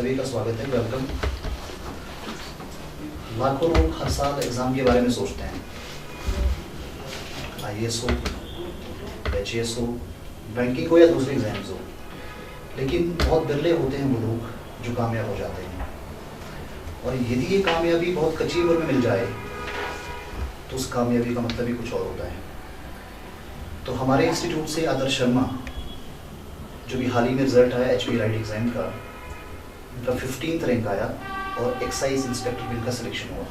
सभी का स्वागत है, वेलकम। लाखों लोग हर साल एग्ज़ाम के बारे में सोचते हैं, IAS हो, HAS हो, बैंकिंग हो या दूसरे एग्ज़ाम्स हो, लेकिन बहुत बिरले होते हैं वो लोग जो कामयाब हो जाते हैं। और यदि ये कामयाबी बहुत कच्ची उम्र में मिल जाए तो उस कामयाबी का मतलब ही कुछ और होता है। तो हमारे इंस्टीट्यूट से आदर्श शर्मा, जो भी हाल ही में रिजल्ट आया HP राइट एग्ज़ाम का, उनका 15th रैंक आया और एक्साइज इंस्पेक्टर में इनका सिलेक्शन हुआ।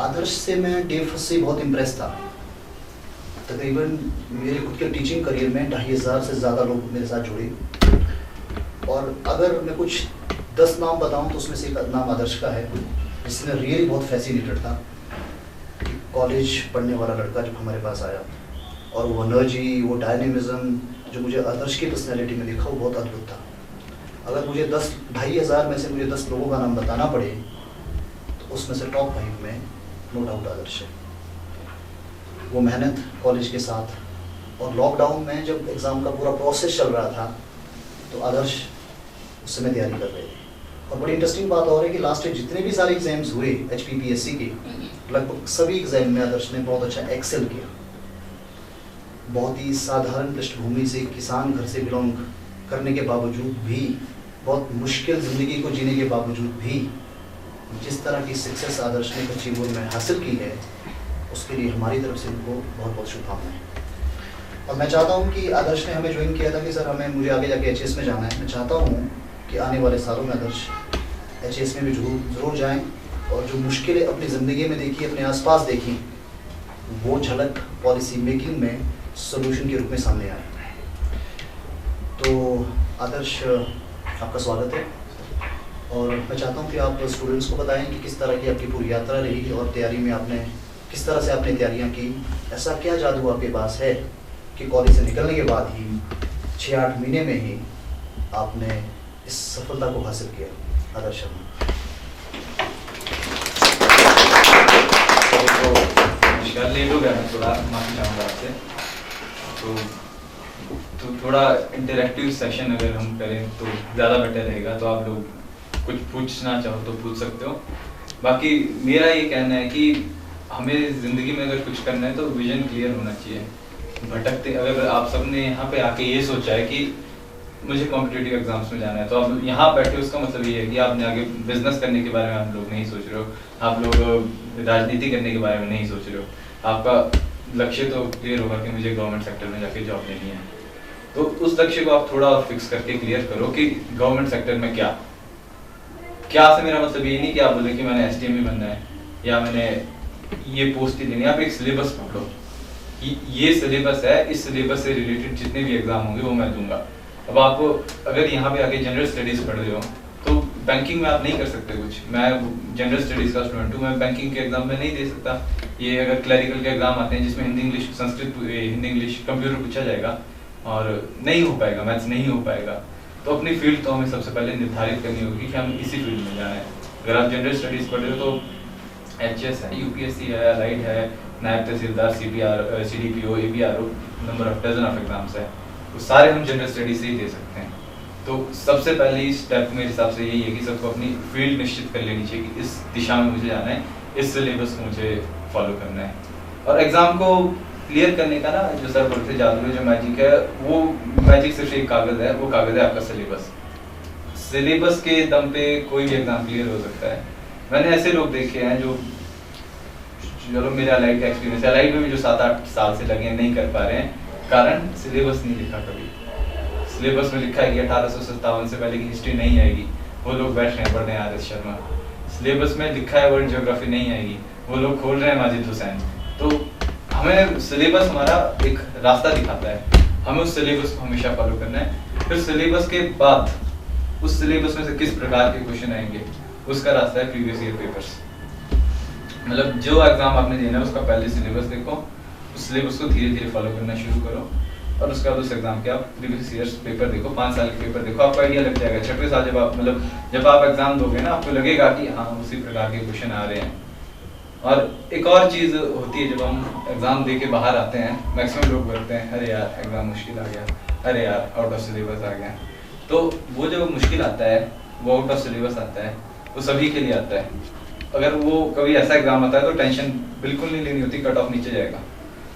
आदर्श से मैं डे फर्स्ट से बहुत इम्प्रेस था। तकरीबन मेरे खुद के टीचिंग करियर में 2500 से ज़्यादा लोग मेरे साथ जुड़े, और अगर मैं कुछ 10 नाम बताऊं तो उसमें से एक नाम आदर्श का है, जिसने रियली बहुत फैसिनेटेड था। कॉलेज पढ़ने वाला लड़का जब हमारे पास आया और वो एनर्जी, वो डायनेमिज्म जो मुझे आदर्श की पर्सनैलिटी में दिखा, वो बहुत अद्भुत था। अगर मुझे 2,500 में से मुझे 10 लोगों का नाम बताना पड़े तो उसमें से टॉप 5 में नो डाउट आदर्श है। वो मेहनत कॉलेज के साथ, और लॉकडाउन में जब एग्ज़ाम का पूरा प्रोसेस चल रहा था तो आदर्श उस समय तैयारी कर रहे थे। और बड़ी इंटरेस्टिंग बात और है कि लास्ट ईयर जितने भी सारे एग्ज़ाम्स हुए HPPSC के, लगभग सभी एग्ज़ाम में आदर्श ने बहुत अच्छा एक्सेल किया। बहुत ही साधारण पृष्ठभूमि से, किसान घर से बिलोंग करने के बावजूद भी, बहुत मुश्किल ज़िंदगी को जीने के बावजूद भी जिस तरह की सक्सेस आदर्श ने कच्ची उम्र में हासिल की है, उसके लिए हमारी तरफ से उनको बहुत बहुत शुभकामनाएं। और मैं चाहता हूं कि आदर्श ने हमें ज्वाइन किया था कि सर मुझे आगे जाके HAS में जाना है। मैं चाहता हूं कि आने वाले सालों में आदर्श HAS में भी ज़रूर जाएँ, और जो मुश्किलें अपनी ज़िंदगी में देखी, अपने आसपास देखी, वो झलक पॉलिसी मेकिंग में सोल्यूशन के रूप में सामने आए। तो आदर्श, आपका स्वागत है, और मैं चाहता हूं कि आप स्टूडेंट्स को बताएं कि किस तरह की आपकी पूरी यात्रा रही और तैयारी में आपने किस तरह से आपने तैयारियां की। ऐसा क्या जादू आपके पास है कि कॉलेज से निकलने के बाद ही 6-8 महीने में ही आपने इस सफलता को हासिल किया। आदर्श शर्मा। नमस्कार, लेट हो गया मैं, थोड़ा माफी चाहूँगा आपसे। तो थोड़ा इंटरेक्टिव सेशन अगर हम करें तो ज़्यादा बेटर रहेगा। तो आप लोग कुछ पूछना चाहो तो पूछ सकते हो। बाकी मेरा ये कहना है कि हमें ज़िंदगी में अगर कुछ करना है तो विजन क्लियर होना चाहिए। भटकते, अगर आप सबने यहाँ पे आके ये सोचा है कि मुझे कॉम्पिटिटिव एग्जाम्स में जाना है, तो आप यहाँ बैठे, उसका मतलब ये है कि आपने आगे बिजनेस करने के बारे में आप लोग नहीं सोच रहे हो, आप लोग राजनीति करने के बारे में नहीं सोच रहे हो। आपका लक्ष्य तो क्लियर होगा कि मुझे गवर्नमेंट सेक्टर में जाके जॉब लेनी है। तो उस लक्ष्य को आप थोड़ा और फिक्स करके क्लियर करो कि गवर्नमेंट सेक्टर में क्या से मेरा मतलब ये नहीं कि आप बोले कि मैंने SDM ही बनना है या मैंने ये पोस्ट ही लेनी है। आप एक सिलेबस पकड़ो, ये सिलेबस है, इस सिलेबस से रिलेटेड जितने भी एग्जाम होंगे वो मैं दूंगा। अब आप अगर यहाँ पे आके जनरल स्टडीज़ पढ़ रहे हो तो बैंकिंग में आप नहीं कर सकते कुछ। मैं जनरल स्टडीज़ का स्टूडेंट हूँ, मैं बैंकिंग के एग्जाम में नहीं दे सकता। ये अगर क्लरिकल के एग्जाम आते हैं जिसमें Hindi English Sanskrit, Hindi English computer पूछा जाएगा, और नहीं हो पाएगा, मैथ्स नहीं हो पाएगा। तो अपनी फील्ड तो हमें सबसे पहले निर्धारित करनी होगी कि हम इसी फील्ड में जाना है। अगर आप जनरल स्टडीज़ पढ़ रहे हो तो HS है, UPSC है, राइट है, नायब तहसीलदार, CPR, CDPO, ABRO, number of dozen of exams है, वो सारे हम जनरल स्टडीज से ही दे सकते हैं। तो सबसे पहले स्टेप मेरे हिसाब से यही है कि सबको अपनी फील्ड निश्चित कर लेनी चाहिए कि इस दिशा में मुझे जाना है, इस सिलेबस को मुझे फॉलो करना है। और एग्ज़ाम को क्लियर करने का ना, जो सर बोलते जादू है, जो मैजिक है, वो मैजिक सिर्फ एक कागज़ है, वो कागज़ है आपका सिलेबस। सिलेबस के दम पे कोई भी एग्ज़ाम क्लियर हो सकता है। मैंने ऐसे लोग देखे हैं जो, चलो मेरा अलाइड का एक्सपीरियंस है, अलाइड में भी जो 7-8 साल से लगे नहीं कर पा रहे हैं, कारण सिलेबस नहीं लिखा। कभी सिलेबस में लिखा है कि 1857 से पहले की हिस्ट्री नहीं आएगी, वो लोग बैठ रहे हैं पढ़ रहे हैं आदर्श शर्मा। सिलेबस में लिखा है वर्ल्ड ज्योग्राफी नहीं आएगी, वो लोग खोल रहे हैं माजिद हुसैन। तो हमें सिलेबस हमारा एक रास्ता दिखाता है, हमें उस सिलेबस को हमेशा फॉलो करना है। फिर सिलेबस के बाद उस सिलेबस में से किस प्रकार के क्वेश्चन आएंगे, उसका रास्ता है प्रीवियस ईयर पेपर्स। मतलब जो एग्जाम आपने देना है उसका पहले सिलेबस देखो, उस सिलेबस को धीरे धीरे फॉलो करना शुरू करो, और उसके बाद उस एग्जाम के आप प्रीवियस ईयर्स पेपर देखो, 5 साल के पेपर देखो, आपको आइडिया लग जाएगा। 6वें साल जब आप एग्जाम दोगे ना, आपको लगेगा कि हाँ उसी प्रकार के क्वेश्चन आ रहे हैं। और एक और चीज़ होती है, जब हम एग्जाम दे के बाहर आते हैं, मैक्सिमम लोग बोलते हैं अरे यार एग्जाम मुश्किल आ गया, अरे यार आउट ऑफ सिलेबस आ गया। तो वो जो मुश्किल आता है, वो आउट ऑफ सिलेबस आता है, वो सभी के लिए आता है। अगर वो कभी ऐसा एग्जाम आता है तो टेंशन बिल्कुल नहीं लेनी होती, कट ऑफ नीचे जाएगा।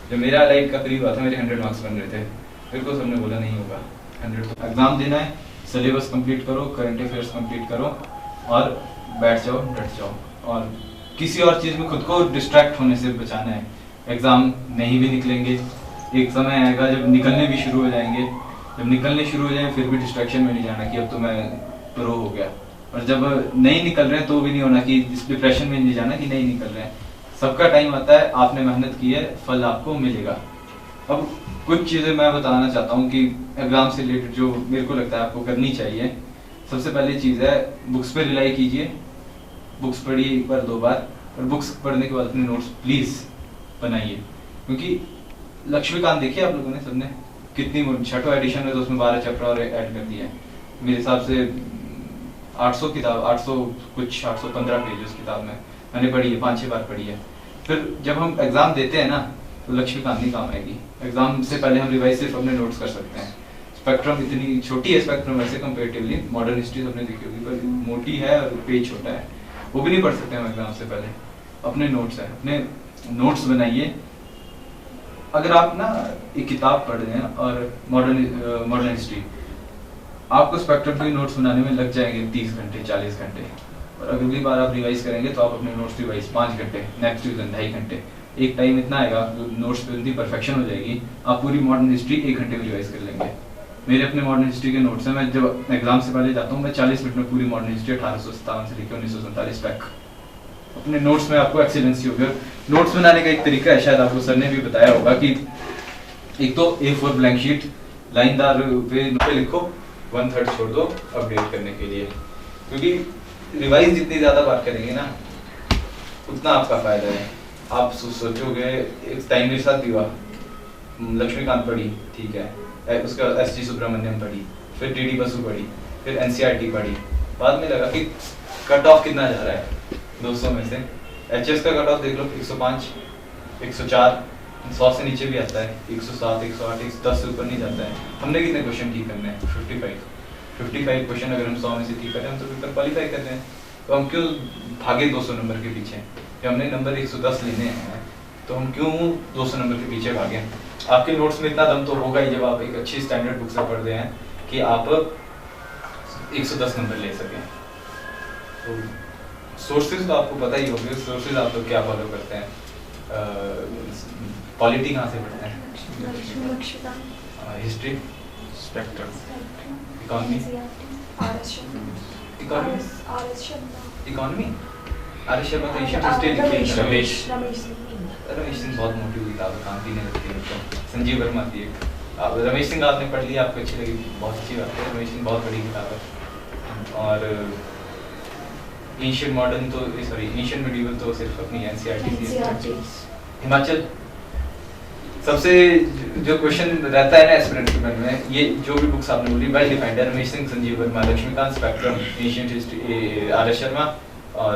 जो मेरा लाइफ का करीब हुआ था, मेरे 100 मार्क्स बन रहे थे, मेरे को सबने बोला नहीं होगा 100। तो एग्जाम देना है, सिलेबस कंप्लीट करो, करंट अफेयर्स कंप्लीट करो और बैठ जाओ, डट जाओ, और किसी और चीज़ में खुद को डिस्ट्रैक्ट होने से बचाना है। एग्ज़ाम नहीं भी निकलेंगे, एक समय आएगा जब निकलने भी शुरू हो जाएंगे, जब निकलने शुरू हो जाए फिर भी डिस्ट्रैक्शन में नहीं जाना कि अब तो मैं प्रो हो गया, और जब नहीं निकल रहे हैं तो भी नहीं होना कि डिप्रेशन में नहीं जाना कि नहीं निकल रहे हैं। सबका टाइम आता है, आपने मेहनत की है, फल आपको मिलेगा। अब कुछ चीज़ें मैं बताना चाहता हूँ कि एग्ज़ाम से रिलेटेड जो मेरे को लगता है आपको करनी चाहिए। सबसे पहली चीज़ है, बुक्स पे रिलाई कीजिए, बुक्स पढ़िए एक बार 2 बार, और बुक्स पढ़ने के बाद अपने नोट्स प्लीज़ बनाइए। क्योंकि लक्ष्मीकांत देखिए आप लोगों ने सबने, कितनी 6वां एडिशन में तो उसमें 12 चैप्टर और ऐड कर दिए हैं। मेरे हिसाब से 800 किताब, 815 पेज उस किताब में मैंने पढ़ी है, 5-6 बार पढ़ी है। फिर जब हम एग्ज़ाम देते हैं ना तो लक्ष्मीकांत नहीं काम आएगी। एग्ज़ाम से पहले हम रिवाइज सिर्फ अपने नोट्स कर सकते हैं। स्पेक्ट्रम इतनी छोटी है, स्पेक्ट्रम वैसे कंपेरेटिवली, मॉडर्न हिस्ट्री सबने देखी होगी, पर मोटी है और पेज छोटा है, वो भी नहीं पढ़ सकते हम एग्ज़ाम से पहले। अपने नोट्स हैं, अपने नोट्स बनाइए। अगर आप ना एक किताब पढ़ रहे हैं और मॉडर्न हिस्ट्री, आपको स्पेक्ट्रम के नोट्स बनाने में लग जाएंगे 30 घंटे 40 घंटे, और अगली बार आप रिवाइज करेंगे तो आप अपने नोट्स रिवाइज 5 घंटे, नेक्स्ट रिविजन 2.5 घंटे, एक टाइम इतना आएगा नोट्स पे इतनी परफेक्शन हो जाएगी, आप पूरी मॉडर्न हिस्ट्री 1 घंटे में रिवाइज कर लेंगे। मेरे अपने मॉडर्न हिस्ट्री के नोट्स हैं, मैं जब एग्जाम से पहले जाता हूँ मैं 40 मिनट में पूरी मॉडर्न हिस्ट्री 1857 से लेकर 1947 तक अपने नोट्स में आपको एक्सीलेंसी होगी। नोट्स बनाने का एक तरीका है, शायद आपको सर ने भी बताया होगा, कि एक तो A4 ब्लैंक शीट लाइनदार पे लिखो, 1/3 छोड़ दो अपडेट करने के लिए, क्योंकि रिवाइज जितनी ज़्यादा बात करेंगे ना उतना आपका फायदा है। आप सोचोगे, एक टाइम मेरे साथ भी हुआ, लक्ष्मीकांत पढ़ी, ठीक है, उसके बाद S.G. सुब्रमण्यम पढ़ी, फिर D.D. बसु पढ़ी, फिर NCERT पढ़ी, बाद में लगा कि कट ऑफ कितना जा रहा है 200 में से। HS का कट ऑफ देख लो, 105, 104, 100 से नीचे भी आता है, 107, 108, 110 से ऊपर नहीं जाता है। हमने कितने क्वेश्चन ठीक करने हैं? 55 क्वेश्चन अगर हम 100 में से ठीक करें हम तो पेपर क्वालिफाई कर रहे हैं। तो हम क्यों भागे 200 नंबर के पीछे? जब हमने नंबर 110 लेने हैं तो हम क्यों 200 नंबर के पीछे भागे? आपके नोट्स में इतना दम तो होगा ही जब आप एक अच्छी स्टैंडर्ड बुक से पढ़ रहे हैं कि आप 110 नंबर ले सकें। तो सोर्सेज तो आपको पता ही होंगे, सोर्सेज आप लोग क्या फॉलो करते हैं? पॉलिटी कहाँ से पढ़ते हैं? History, spectrum, economy, economy are S Sharma तो एशियन हिस्ट्री लिखी है। रमेश सिंह बहुत मोटी किताब है, काम भी नहीं लगती है। तो संजीव वर्मा थी एक, रमेश सिंह आपने पढ़ लिया, आपको अच्छी लगी, बहुत अच्छी बात है। रमेश सिंह बहुत बड़ी किताब है। और एशियन मॉडर्न तो एशियन मिडीवल तो सिर्फ अपनी NCERT। हिमाचल सबसे जो क्वेश्चन रहता है ना एस्पिरेंट के मन में, ये जो भी बुक्स आपने बोली वेल डिफाइंड है, Ramesh Singh, Sanjeev Verma, Laxmikanth, spectrum, Asian history, R S Sharma और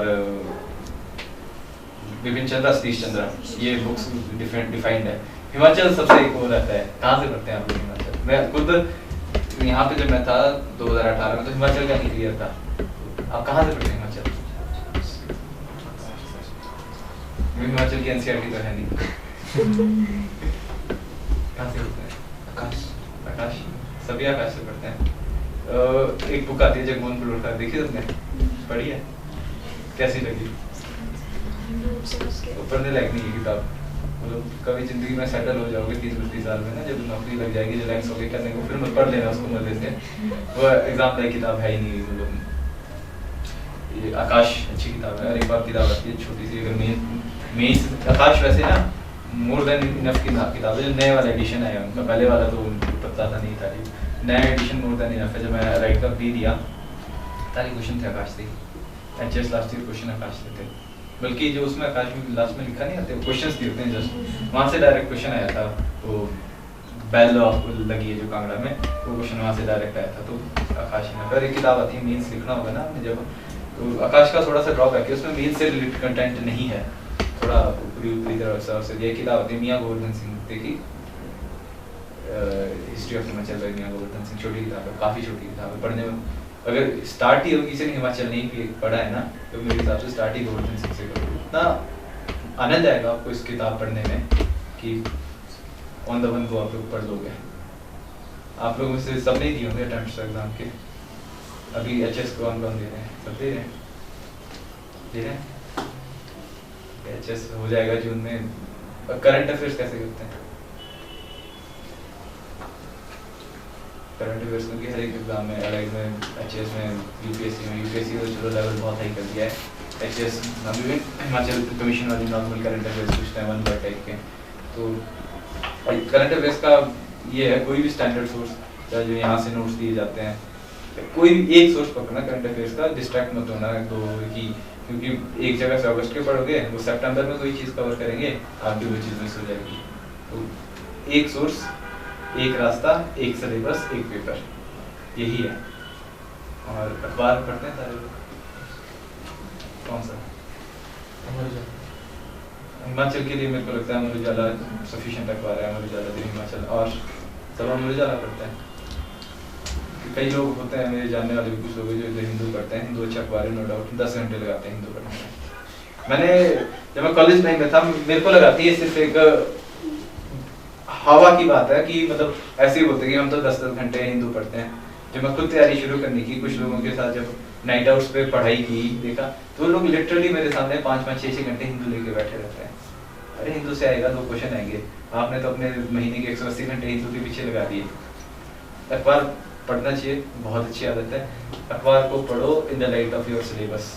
विपिन चंद्रा, सतीश चंद्रा, ये बुक्स डिफाइंड है। हिमाचल सबसे एक वो रहता है, कहाँ से पढ़ते हैं आप लोग हिमाचल? मैं खुद यहाँ पे जब मैं था 2018 में तो हिमाचल का नहीं क्लियर था। आप कहाँ से पढ़ते हैं हिमाचल? हिमाचल की NCERT तो है नहीं। कहाँ से पढ़ते हैं? आकाश सभी आकाश से पढ़ते हैं। एक बुक आती है जगमोहन फुलोरकर, देखी तुमने? पढ़ी है? कैसी लगी? पढ़ने लायक नहीं है किताब। मतलब कभी जिंदगी में सेटल हो जाओगे 30-32 साल में ना, जब नौकरी लग जाएगी, रिलैक्स होके करने को, फिर मत पढ़ लेना उसको मजे से। वो एग्जाम लायक किताब है ही नहीं। मतलब ये आकाश अच्छी किताब है। और एक बार किताब आती है छोटी सी, अगर मेन आकाश वैसे ना मोर देन इनफ की किताब है। जो नए वाला एडिशन है उनका, पहले वाला तो पता था नहीं था, नया एडिशन मोर देन इनफ है। जब मैं राइट कर भी दिया सारे क्वेश्चन थे आकाश से, HS लास्ट ईयर क्वेश्चन आकाश से थे, बल्कि जो उसमें आकाश में लास्ट में लिखा नहीं आते, क्वेश्चंस दिए होते हैं जस्ट, वहाँ से डायरेक्ट क्वेश्चन आया था। वो बेल लगी है जो कांगड़ा में, वो क्वेश्चन वहाँ से डायरेक्ट आया था। तो आकाश में अगर एक किताब आती है मेंस लिखना होगा ना आपने जब, तो आकाश का थोड़ा सा ड्रॉबैक है, उसमें मेंस से रिलेटेड कंटेंट नहीं है, थोड़ा ऊपरी तरह से। ये किताब आती है मियां गोवर्धन सिंह की history history of Himachal by Mian Goverdhan Singh. छोटी किताब है, काफ़ी छोटी किताब है, पढ़ने में अगर स्टार्ट ही हो किसी ने हिमाचल नहीं पढ़ा है ना, तो मेरे हिसाब से स्टार्ट ही गोवर्धन सिंह से करो। इतना आनंद आएगा आपको इस किताब पढ़ने में कि ऑन द वन को आप लोग पढ़ लोगे। आप लोगों में से सब नहीं दिए होंगे अटेम्प्ट्स एग्जाम के, अभी एचएस कौन कौन दे रहे हैं? सब दे रहे हैं। एचएस हो जाएगा जून में। करंट अफेयर्स कैसे करते हैं? करंट अफेयर्स क्योंकि हर एक एग्जाम में, अलग में, एचएस में, यूपीएससी तो चलो लेवल बहुत हाई कर दिया है। एचएस अभी भी हिमाचल कमीशन वाली नॉर्मल करंट अफेयर्स पूछते हैं 1 वर्ड टाइप के। तो करंट अफेयर्स का ये है, कोई भी स्टैंडर्ड सोर्स जो यहाँ से नोट्स दिए जाते हैं, कोई भी एक सोर्स पकड़ना करंट अफेयर्स का, डिस्ट्रैक्ट मत होना दो की, क्योंकि एक जगह से अगस्त के पढ़ोगे, वो सितंबर में कोई चीज़ कवर करेंगे, आपकी वो चीज़ मिस हो जाएगी। तो एक सोर्स, एक रास्ता, एक सिलेबस, एक पेपर, यही है। और अखबार पढ़ते हैं सारे लोग? कौन सा? हिमाचल के लिए मेरे को लगता है अमर उजाला सफिशिएंट अखबार है, अमर उजाला दिन हिमाचल, और सब अमर उजाला पढ़ते हैं। कई लोग होते हैं मेरे जानने वाले भी, कुछ लोग जो हिंदू पढ़ते हैं। हिंदू अच्छा अखबार है, नो डाउट, 10 घंटे लगाते हैं हिंदू पढ़ने में। मैंने जब मैं कॉलेज टाइम में था, मेरे को लगाती है सिर्फ एक हवा की बात है कि मतलब ऐसे ही बोलते हैं कि हम तो 10-10 घंटे हिंदू पढ़ते हैं। जब मैं खुद तैयारी शुरू करने की, कुछ लोगों के साथ जब नाइट आउट्स पे पढ़ाई की, देखा तो लोग लिटरली मेरे सामने 5-5, 6-6 घंटे हिंदू लेके बैठे रहते हैं। अरे हिंदू से आएगा 2 क्वेश्चन आएंगे, आपने तो अपने महीने के 180 घंटे हिंदू के पीछे लगा दिए। अखबार पढ़ना चाहिए, बहुत अच्छी आदत है। अखबार को पढ़ो in the light of your syllabus.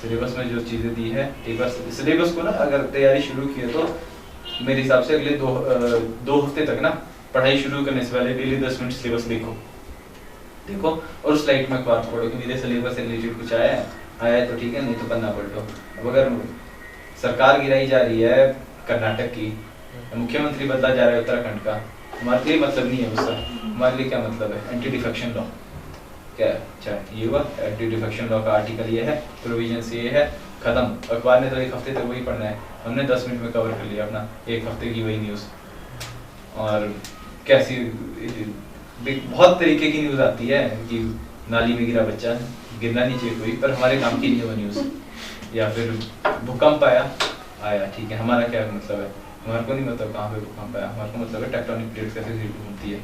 Syllabus में जो चीज़ें दी है, एक बार सिलेबस को ना अगर तैयारी शुरू की है तो मेरे हिसाब से अगले 2 हफ्ते तक ना पढ़ाई शुरू करने से पहले डेली 10 मिनट सिलेबस देखो और उस लाइट में अखबार पढ़ो कि मेरे सिलेबस से रिलेटेड कुछ आया है तो ठीक है, नहीं तो पन्ना पढ़ लो। अब अगर सरकार गिराई जा रही है कर्नाटक की, मुख्यमंत्री बदला जा रहा है उत्तराखंड का, हमारे लिए मतलब नहीं है उसका। हमारे लिए क्या मतलब है? एंटी डिफेक्शन लॉ क्या है? अच्छा ये हुआ एंटी डिफेक्शन लॉ का आर्टिकल ये है, प्रोविजन ये है, खत्म। अखबार ने तो 1 हफ्ते तक वही पढ़ना है, हमने 10 मिनट में कवर कर लिया अपना 1 हफ्ते की वही न्यूज़। और कैसी बहुत तरीके की न्यूज़ आती है कि नाली में गिरा बच्चा, गिरना नहीं चाहिए कोई, पर हमारे काम की नहीं है वो न्यूज़। या फिर भूकंप आया ठीक है, हमारा क्या मतलब है? हमारे को नहीं मतलब कहाँ पे भूकंप आया, हमारे को मतलब है टेक्टोनिक प्लेट्स कैसे घूमती है,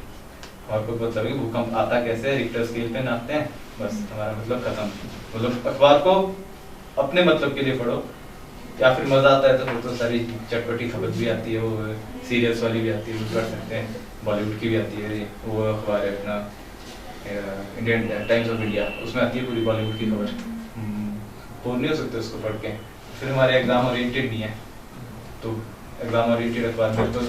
हमारे को मतलब है कि भूकंप आता कैसे है, रिक्टर स्केल पे नापते हैं, बस हमारा मतलब खत्म। मतलब अखबार को अपने मतलब के लिए पढ़ो, या फिर मज़ा आता है तो फिर तो सारी चटपटी खबर भी आती है, वो सीरियल्स वाली भी आती है, वो पढ़ सकते हैं, बॉलीवुड की भी आती है। वो अखबार है अपना इंडियन टाइम्स ऑफ इंडिया, उसमें आती है पूरी बॉलीवुड की खबर, बोर नहीं हो सकते उसको पढ़ के। फिर हमारे एग्ज़ाम ओरिएंटेड नहीं है, तो एग्ज़ाम ओरिएंटेड अखबार में तो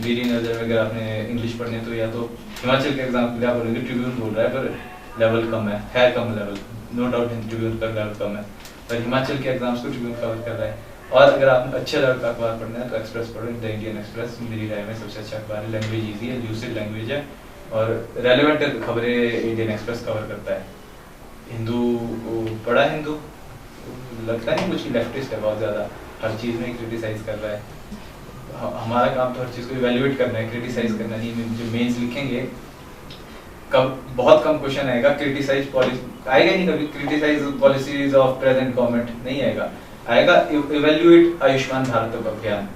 मेरी नज़र में अगर आपने इंग्लिश पढ़ने तो या तो हिमाचल के एग्ज़ाम के लिए आप बोलेंगे ट्रिब्यून बोल रहा है, पर लेवल कम है कम लेवल, नो डाउट ट्रिब्यून का लेवल कम है, पर हिमाचल के एग्जाम्स को ट्रिब्यून कवर कर रहा है। और अगर आपने अच्छे लेवल का अखबार पढ़ना है तो एक्सप्रेस पढ़ो, द इंडियन एक्सप्रेस मेरी राय में सबसे अच्छा अखबार है। लैंग्वेज ईजी है, ल्यूसिड लैंग्वेज है, और रेलेवेंट खबरें इंडियन एक्सप्रेस कवर करता है। हिंदू पढ़ा, हिंदू लगता नहीं कुछ लेफ्टिस्ट है बहुत ज़्यादा, हर चीज़ में क्रिटिसाइज कर रहा है। हमारा काम तो हर चीज़ को इवैल्यूएट करना है, क्रिटिसाइज करना नहीं। जो मेंस लिखेंगे कब बहुत कम क्वेश्चन आएगा क्रिटिसाइज पॉलिसी, आएगा नहीं कभी criticise policies of present government, नहीं आएगा। आएगा इवैल्यूएट आयुष्मान भारत अभियान,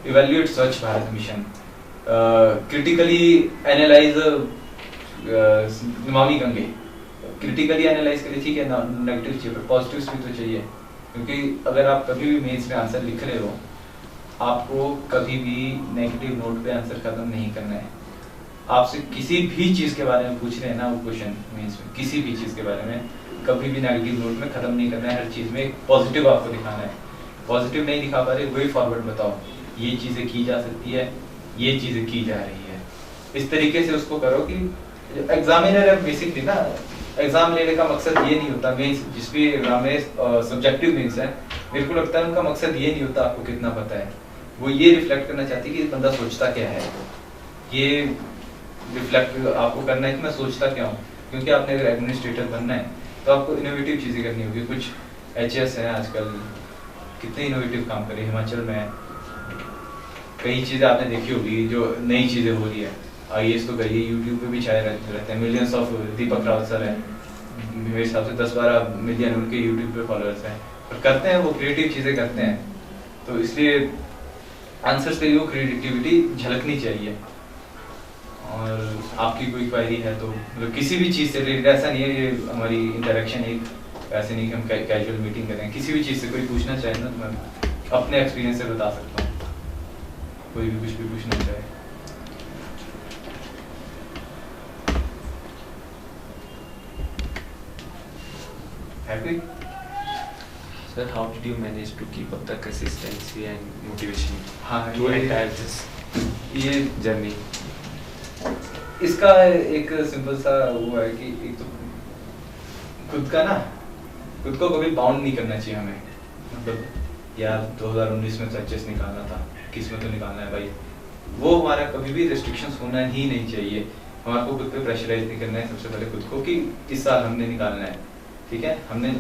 इवैल्यूएट स्वच्छ Bharat mission, critically analyse Namami Gange. Critically analyse करिए ठीक है, नेगेटिव चाहिए पर पॉजिटिव्स भी तो चाहिए, क्योंकि अगर आप कभी भी मेंस में आंसर लिख रहे हो, आपको कभी भी नेगेटिव नोट पे आंसर खत्म नहीं करना है। आपसे किसी भी चीज़ के बारे में पूछ रहे हैं ना वो क्वेश्चन मेंस में, किसी भी चीज़ के बारे में कभी भी नेगेटिव नोट में ख़त्म नहीं करना है। हर चीज़ में पॉजिटिव आपको दिखाना है। पॉजिटिव नहीं दिखा पा रहे, वही फॉरवर्ड बताओ, ये चीज़ें की जा सकती है, ये चीज़ें की जा रही है। इस तरीके से उसको करो कि एग्जामिनर है बेसिकली ना, एग्ज़ाम लेने का मकसद ये नहीं होता। मेंस जिस भी एग्जाम में सब्जेक्टिव मेंस है, मेरे को लगता है उनका मकसद ये नहीं होता आपको कितना पता है, वो ये रिफ्लेक्ट करना चाहती है कि बंदा सोचता क्या है। ये रिफ्लेक्ट आपको करना है कि मैं सोचता क्या हूँ, क्योंकि आपने अगर एडमिनिस्ट्रेटर बनना है तो आपको इनोवेटिव चीज़ें करनी होगी। कुछ एचएस हैं आजकल, कितने इनोवेटिव काम करे। हिमाचल में कई चीज़ें आपने देखी होगी जो नई चीज़ें हो रही है, IAS तो करिए, यूट्यूब पे भी छाए रहते हैं, millions of Deepak Rawat sir हैं, मेरे हिसाब से 10-12 मिलियन उनके यूट्यूब पे फॉलोअर्स हैं, और करते हैं वो क्रिएटिव चीज़ें करते हैं, तो इसलिए आंसर्स पे वो क्रिएटिविटी झलकनी चाहिए। और आपकी कोई क्वेरी है तो मतलब किसी भी चीज़ से रिलेटेड, ऐसा नहीं है ये हमारी इंटरेक्शन एक ऐसे नहीं कि हम कैजुअल मीटिंग करें, किसी भी चीज़ से कोई पूछना चाहे ना तो मैं अपने एक्सपीरियंस से बता सकता हूँ, कोई भी कुछ भी पूछना चाहे। Happy Sir, how did you manage to keep up the consistency and motivation हाँ through entire this ये journey? इसका एक सिंपल सा वो है कि एक तो खुद को कभी बाउंड नहीं करना चाहिए हमें, मतलब यार 2019 में तो एचएस निकालना था, किस में तो निकालना है भाई, वो हमारा कभी भी रेस्ट्रिक्शंस होना ही नहीं चाहिए। हमारे को खुद पे प्रेशराइज नहीं करना है सबसे पहले खुद को कि इस साल हमने निकालना है, ठीक है, हमने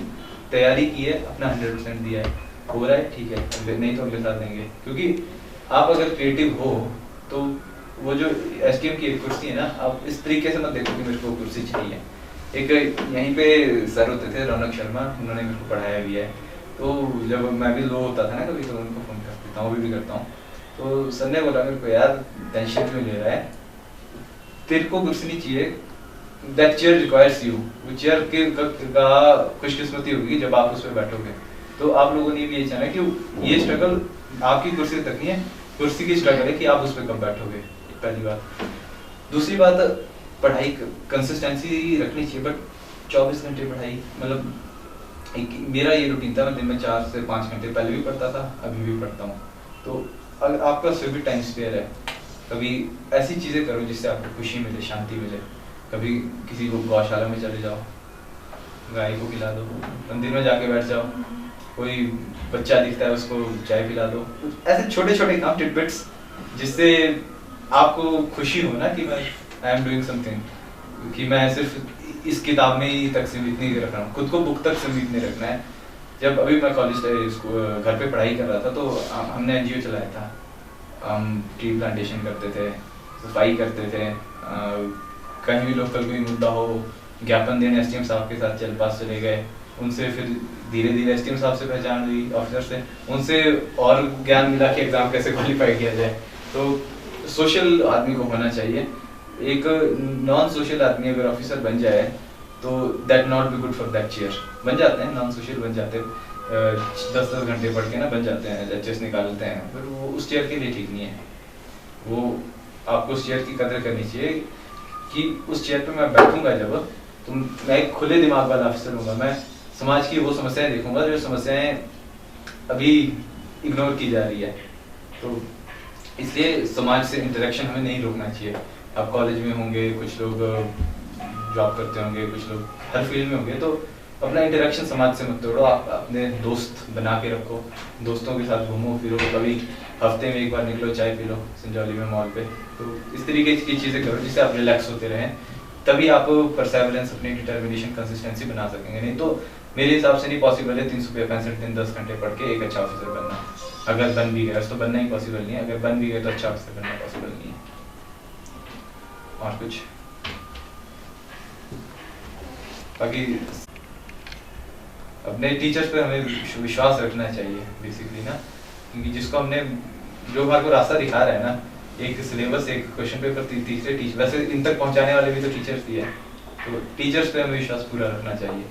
तैयारी की है, अपना 100% दिया है, हो रहा है ठीक है, अगले नहीं तो अगले साल देंगे। क्योंकि आप अगर क्रिएटिव हो तो वो जो STM की एक कुर्सी है ना, आप इस तरीके से मत देखो कि मेरे को कुर्सी चाहिए। एक यहीं पे सर होते थे रौनक शर्मा, उन्होंने मेरे को पढ़ाया भी है, तो जब मैं भी लो होता था ना कभी तो उनको फ़ोन कर देता हूँ, अभी भी करता हूँ, तो सर ने बोला मेरे को यार टेंशन क्यों ले रहा है, तेरे को कुर्सी नहीं चाहिए, दैट चेयर रिक्वायर्स यू, वो चेयर के का खुशकिस्मती होगी जब आप उस पर बैठोगे। तो आप लोगों ने भी ये चाहा कि ये स्ट्रगल आपकी कुर्सी तक नहीं है, कुर्सी की स्ट्रगल है कि आप उस पर कब बैठोगे, पहली बात। दूसरी बात, पढ़ाई कंसिस्टेंसी रखनी चाहिए, बट 24 घंटे पढ़ाई, मतलब मेरा ये रूटीन था, मैं दिन में 4 से 5 घंटे पहले भी पढ़ता था, अभी भी पढ़ता हूँ। तो अगर आपका सिर्फ भी टाइम स्पेयर है, कभी ऐसी चीज़ें करो जिससे आपको खुशी मिले, शांति मिले, कभी किसी को गौशाला में चले जाओ, गाय को खिला दो, मंदिर में जाके बैठ जाओ, कोई बच्चा दिखता है उसको चाय पिला दो, ऐसे छोटे छोटे काम, टिडबिट्स, जिससे आपको खुशी हो ना कि मैं आई एम डूइंग समथिंग, कि मैं सिर्फ इस किताब में ही तक सीमित नहीं रख रहा हूँ, खुद को बुक तक सीमित नहीं रखना है। जब अभी मैं कॉलेज घर पे पढ़ाई कर रहा था तो हमने NGO चलाया था, हम ट्री प्लांटेशन करते थे, सफाई करते थे, कहीं भी लोकल कोई मुद्दा हो, ज्ञापन देने STM साहब के साथ पास चले गए, उनसे फिर धीरे धीरे STM साहब से पहचान हुई, ऑफिसर से, उनसे और ज्ञान मिला कि एग्ज़ाम कैसे क्वालिफाई किया जाए। तो सोशल आदमी को होना चाहिए, एक नॉन सोशल आदमी अगर ऑफिसर बन जाए तो that not be good for that chair. बन जाते हैं नॉन सोशल, बन जाते हैं 10-10 घंटे पढ़ के ना बन जाते हैं, HS निकालते हैं, पर वो उस चेयर के लिए ठीक नहीं है। वो आपको उस चेयर की कदर करनी चाहिए कि उस चेयर पे मैं बैठूंगा जब, तो मैं एक खुले दिमाग वाला अफसर हूँगा, मैं समाज की वो समस्याएं देखूंगा जो समस्याएं अभी इग्नोर की जा रही है। तो इसलिए समाज से इंटरेक्शन हमें नहीं रोकना चाहिए। आप कॉलेज में होंगे, कुछ लोग जॉब करते होंगे, कुछ लोग हर फील्ड में होंगे, तो अपना इंटरेक्शन समाज से मत तोड़ो, आप अपने दोस्त बना के रखो, दोस्तों के साथ घूमो फिरो, कभी हफ्ते में एक बार निकलो, चाय पी लो संजौली में मॉल पे। तो इस तरीके की चीज़ें करो जिससे आप रिलैक्स होते रहें, तभी आप परसेवरेंस, अपनी डिटर्मिनेशन, कंसिस्टेंसी बना सकेंगे। नहीं तो मेरे हिसाब से नहीं पॉसिबल है 365 दिन 10 घंटे पढ़ के एक अच्छा ऑफिसर बनना। अगर बन भी गया तो बनना ही पॉसिबल नहीं है, अगर बन भी गया तो अच्छा ऑफिसर बनना पॉसिबल नहीं है। और कुछ बाकी अपने टीचर्स पे हमें विश्वास रखना चाहिए बेसिकली ना, क्योंकि जिसको हमने, जो हमारे को रास्ता दिखा रहा है ना, एक सिलेबस, एक क्वेश्चन पेपर, तीसरे टीचर, वैसे इन तक पहुंचाने वाले भी तो टीचर्स ही है, तो टीचर्स पे हमें विश्वास पूरा रखना चाहिए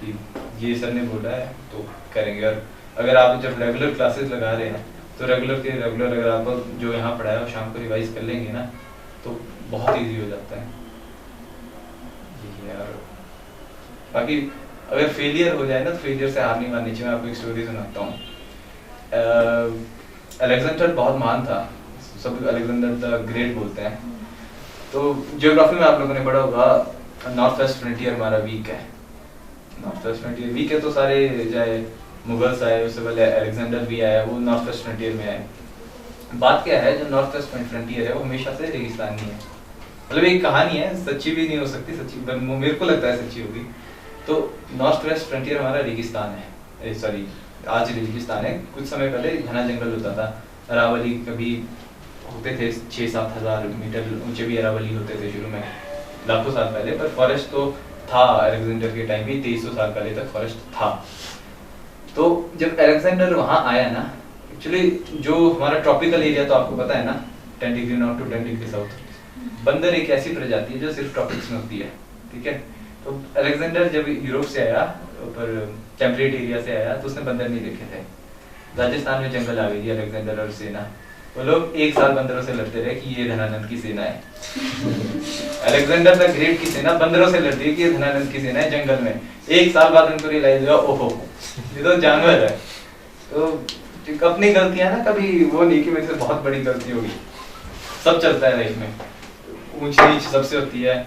कि ये सर ने बोला है तो करेंगे। और अगर आप जब रेगुलर क्लासेस लगा रहे हैं तो रेगुलर अगर आप जो यहाँ पढ़ाया हो शाम को रिवाइज कर लेंगे ना तो बहुत ईजी हो जाता है यार। बाकी अगर फेलियर हो जाए ना तो फेलियर से हार नहीं माननी चाहिए। मैं आपको एक स्टोरी सुनाता हूँ। अलेक्जेंडर बहुत महान था, सब अलेक्जेंडर द ग्रेट बोलते हैं। तो ज्योग्राफी में आप लोगों ने पढ़ा होगा, नॉर्थ वेस्ट फ्रंटियर हमारा वीक है। नॉर्थ वेस्ट फ्रंटियर वीक है तो सारे चाहे मुगल्स आए, उससे पहले अलेक्जेंडर भी आया, वो नॉर्थ वेस्ट फ्रंटियर में आए। बात क्या है, जो नॉर्थ वेस्ट फ्रंटियर है वो हमेशा से रेगिस्तानी है। मतलब एक कहानी है, सच्ची भी नहीं हो सकती, सच्ची मेरे को लगता है सच्ची होगी। तो नॉर्थ वेस्ट फ्रंटियर हमारा रेगिस्तान है, सॉरी आज रेगिस्तान है। कुछ समय पहले घना जंगल होता था, अरावली कभी होते थे 6-7 हज़ार मीटर ऊंचे भी अरावली होते थे शुरू में, लाखों साल पहले, पर फॉरेस्ट तो था अलेक्जेंडर के टाइम भी, 2300 साल पहले तक फॉरेस्ट था। तो जब अलेक्जेंडर वहाँ आया ना, एक्चुअली जो हमारा ट्रॉपिकल एरिया तो आपको पता है ना, 10 degree north to 10 degree south, बंदर एक ऐसी प्रजाति है जो सिर्फ ट्रॉपिक्स में होती है, ठीक है। तो अलेक्जेंडर जब यूरोप से आया, पर टेम्परेट एरिया से आया, तो उसने बंदर नहीं देखे थे। राजस्थान में जंगल आ गई थी अलेक्जेंडर और सेना, वो लोग 1 साल बंदरों से लड़ते रहे कि ये धनानंद की सेना है। अलेक्जेंडर द ग्रेट की सेना बंदरों से लड़ती है कि ये धनानंद की सेना है जंगल में। 1 साल बाद उनको रियलाइज हुआ, ओहो ये तो जानवर है। तो अपनी गलतियां ना, कभी वो नहीं कि मेरे से बहुत बड़ी गलती होगी, सब चलता है लाइफ में, ऊंच नीच सबसे होती है,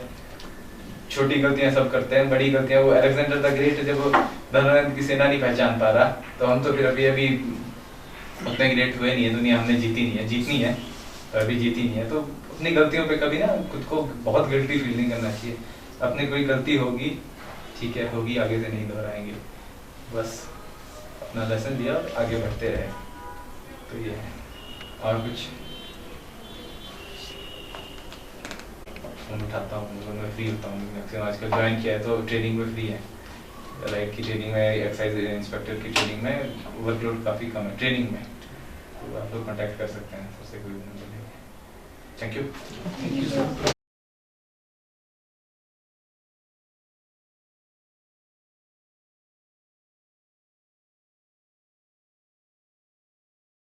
छोटी गलतियां सब करते हैं, बड़ी गलतियां वो अलेक्जेंडर द ग्रेट जब धनानंद की सेना नहीं पहचान पा रहा, तो हम तो फिर अभी उतने ग्रेट हुए नहीं है, दुनिया हमने जीती नहीं है, जीतनी है और अभी जीती नहीं है। तो अपनी गलतियों पे कभी ना खुद को बहुत गिल्टी फील नहीं करना चाहिए। अपनी कोई गलती होगी, ठीक है, होगी, आगे से नहीं दोहराएंगे, बस अपना लेसन दिया और आगे बढ़ते रहे। तो ये है, और कुछ फोन उठाता हूँ, मैं फ्री होता हूँ, मैक्सिमम आजकल ज्वाइन किया है तो ट्रेनिंग में फ्री है, लाइक की ट्रेनिंग में, एक्साइज इंस्पेक्टर की ट्रेनिंग में वर्कलोड काफ़ी कम है ट्रेनिंग में, तो आप लोग कॉन्टैक्ट कर सकते हैं, सबसे कोई नंबर है। Thank you.